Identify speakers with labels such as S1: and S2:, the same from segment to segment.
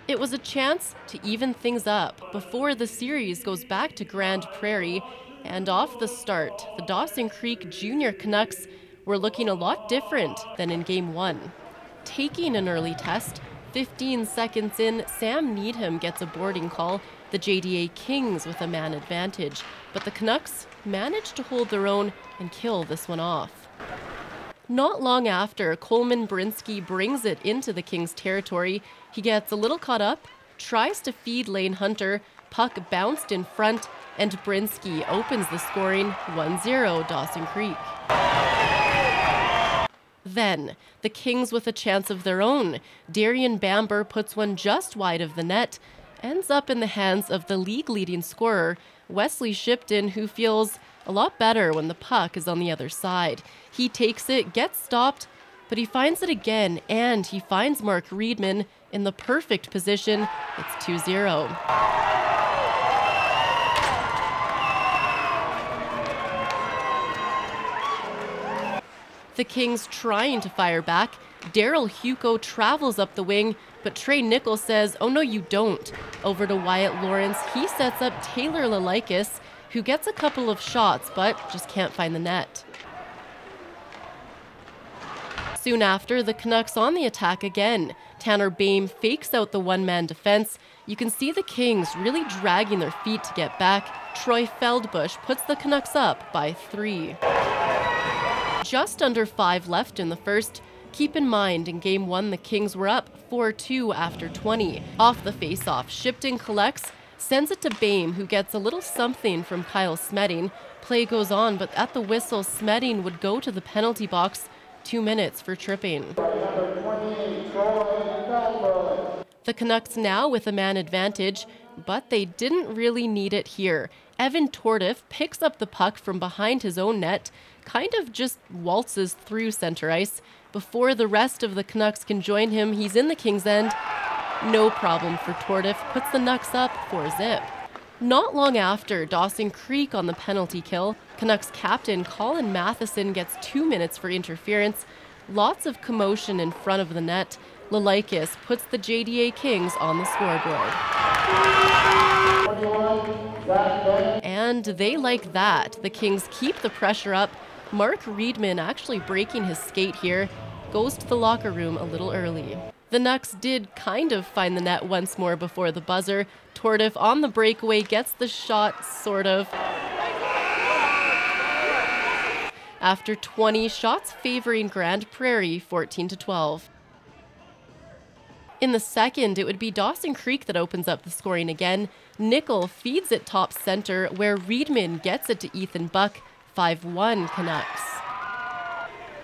S1: It was a chance to even things up before the series goes back to Grand Prairie, and off the start, the Dawson Creek Junior Canucks were looking a lot different than in Game 1. Taking an early test, 15 seconds in, Sam Needham gets a boarding call, the JDA Kings with a man advantage, but the Canucks managed to hold their own and kill this one off. Not long after, Coleman Brinsky brings it into the Kings' territory. He gets a little caught up, tries to feed Lane Hunter, puck bounced in front, and Brinsky opens the scoring 1-0 Dawson Creek. Then, the Kings with a chance of their own. Darian Bamber puts one just wide of the net, ends up in the hands of the league-leading scorer, Wesley Shipton, who feels a lot better when the puck is on the other side. He takes it, gets stopped, but he finds it again, and he finds Mark Riedman in the perfect position. It's 2-0. The Kings trying to fire back. Daryl Hugo travels up the wing, but Trey Nichols says, "Oh no, you don't." Over to Wyatt Lawrence, he sets up Taylor Lalaikis, who gets a couple of shots, but just can't find the net. Soon after, the Canucks on the attack again. Tanner Boehm fakes out the one-man defense. You can see the Kings really dragging their feet to get back. Troy Feldbush puts the Canucks up by 3. Just under 5 left in the first. Keep in mind, in Game 1, the Kings were up 4-2 after 20. Off the face-off, Shipton collects, sends it to Boehm, who gets a little something from Kyle Smeding. Play goes on, but at the whistle, Smeding would go to the penalty box. 2 minutes for tripping. The Canucks now with a man advantage, but they didn't really need it here. Evan Tordiff picks up the puck from behind his own net, kind of just waltzes through center ice. Before the rest of the Canucks can join him, he's in the Kings' end. No problem for Tordiff, puts the Nucks up 4-zip. Not long after, Dawson Creek on the penalty kill. Canucks captain Colin Matheson gets 2 minutes for interference. Lots of commotion in front of the net. Lalaikis puts the JDA Kings on the scoreboard. And they like that. The Kings keep the pressure up. Mark Riedman actually breaking his skate here, goes to the locker room a little early. The Nucks did kind of find the net once more before the buzzer. Tordiff on the breakaway gets the shot, sort of. After 20 shots favoring Grand Prairie, 14-12. In the second, it would be Dawson Creek that opens up the scoring again. Nickel feeds it top center, where Riedman gets it to Ethan Buck. 5-1 Canucks.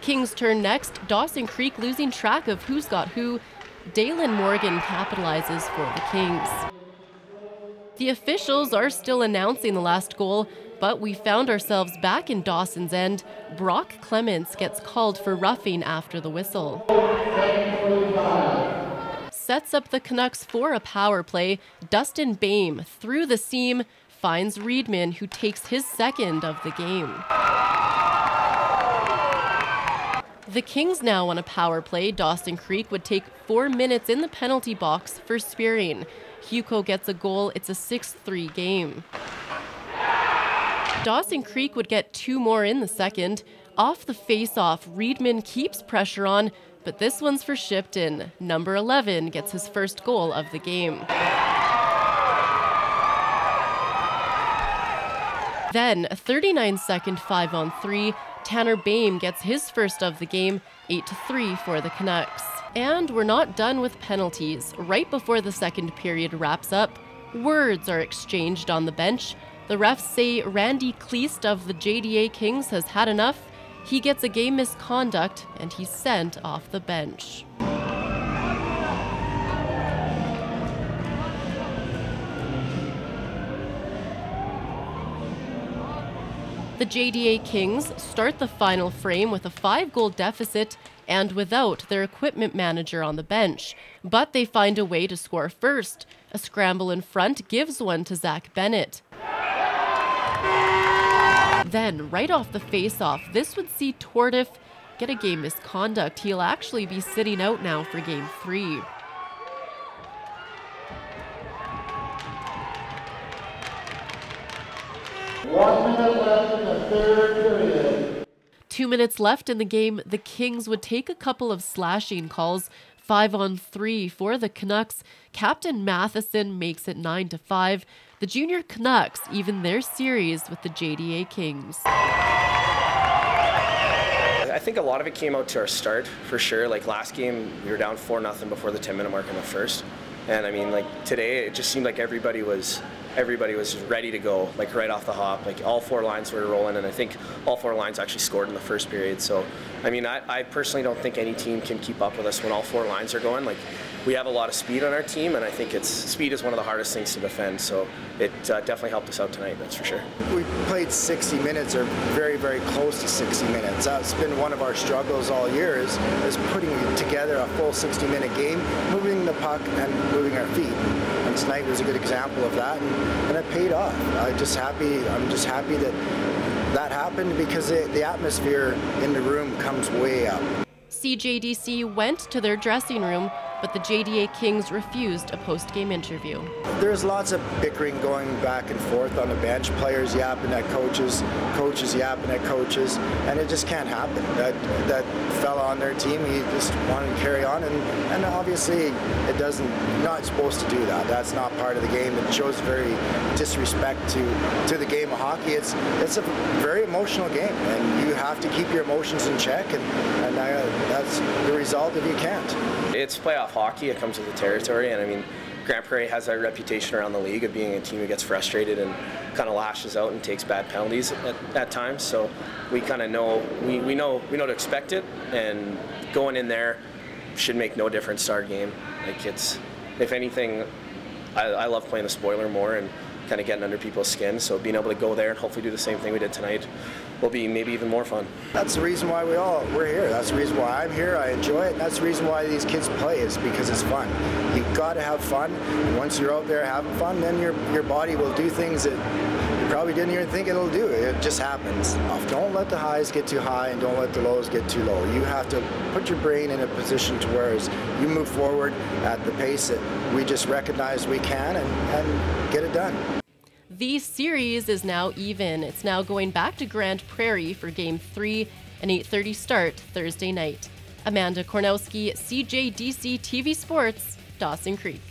S1: Kings turn next. Dawson Creek losing track of who's got who. Dalen Morgan capitalizes for the Kings. The officials are still announcing the last goal, but we found ourselves back in Dawson's end. Brock Clements gets called for roughing after the whistle. Sets up the Canucks for a power play. Dustin Boehm through the seam finds Riedman, who takes his second of the game. The Kings now on a power play. Dawson Creek would take 4 minutes in the penalty box for spearing. Hugo gets a goal. It's a 6-3 game. Dawson Creek would get 2 more in the second. Off the face-off, Riedman keeps pressure on, but this one's for Shipton. Number 11 gets his first goal of the game. Then, a 39-second 5-on-3, Tanner Boehm gets his first of the game, 8-3 for the Canucks. And we're not done with penalties. Right before the second period wraps up, words are exchanged on the bench. The refs say Randy Kleist of the JDA Kings has had enough. He gets a game misconduct, and he's sent off the bench. The JDA Kings start the final frame with a 5-goal deficit and without their equipment manager on the bench. But they find a way to score first. A scramble in front gives one to Zach Bennett. Then, right off the face-off, this would see Tordiff get a game misconduct. He'll actually be sitting out now for Game 3.
S2: 1 minute left in the third period.
S1: 2 minutes left in the game, the Kings would take a couple of slashing calls. 5-on-3 for the Canucks. Captain Matheson makes it 9-5. The junior Canucks even their series with the JDA Kings.
S3: I think a lot of it came out to our start, for sure. Like last game, we were down 4-0 before the 10-minute mark in the first. And I mean, like today, it just seemed like everybody was ready to go, like right off the hop. Like all 4 lines were rolling, and I think all 4 lines actually scored in the first period. So, I mean, I personally don't think any team can keep up with us when all 4 lines are going. Like, we have a lot of speed on our team, and I think speed is one of the hardest things to defend. So it definitely helped us out tonight, that's for sure.
S4: We played 60 minutes, or very, very close to 60 minutes. That's been one of our struggles all year, is putting together a full 60-minute game, moving the puck and moving our feet. And tonight was a good example of that, and it paid off. I'm just happy that happened, because the atmosphere in the room comes way up.
S1: CJDC went to their dressing room, but the JDA Kings refused a post-game interview.
S4: There's lots of bickering going back and forth on the bench, players yapping at coaches, coaches yapping at coaches, and it just can't happen. That fella on their team, he just wanted to carry on, and obviously it doesn't, not supposed to do that. That's not part of the game. It shows very disrespect to the game of hockey. It's a very emotional game, and you have to keep your emotions in check, and that's the result if you can't.
S3: It's playoff hockey, it comes with the territory, and I mean, Grande Prairie has a reputation around the league of being a team who gets frustrated and kind of lashes out and takes bad penalties at times. So we kind of know we know to expect it, and going in there should make no difference to our game. Like, it's, if anything, I love playing the spoiler more and kind of getting under people's skin. So being able to go there and hopefully do the same thing we did tonight will be maybe even more fun.
S4: That's the reason why we're here. That's the reason why I'm here. I enjoy it. And that's the reason why these kids play, is because it's fun. You've got to have fun. And once you're out there having fun, then your body will do things that you probably didn't even think it'll do. It just happens. Don't let the highs get too high, and don't let the lows get too low. You have to put your brain in a position to where you move forward at the pace that we just recognize we can, and get it done.
S1: The series is now even. It's now going back to Grande Prairie for Game 3, an 8:30 start Thursday night. Amanda Kornowski, CJDC-TV Sports, Dawson Creek.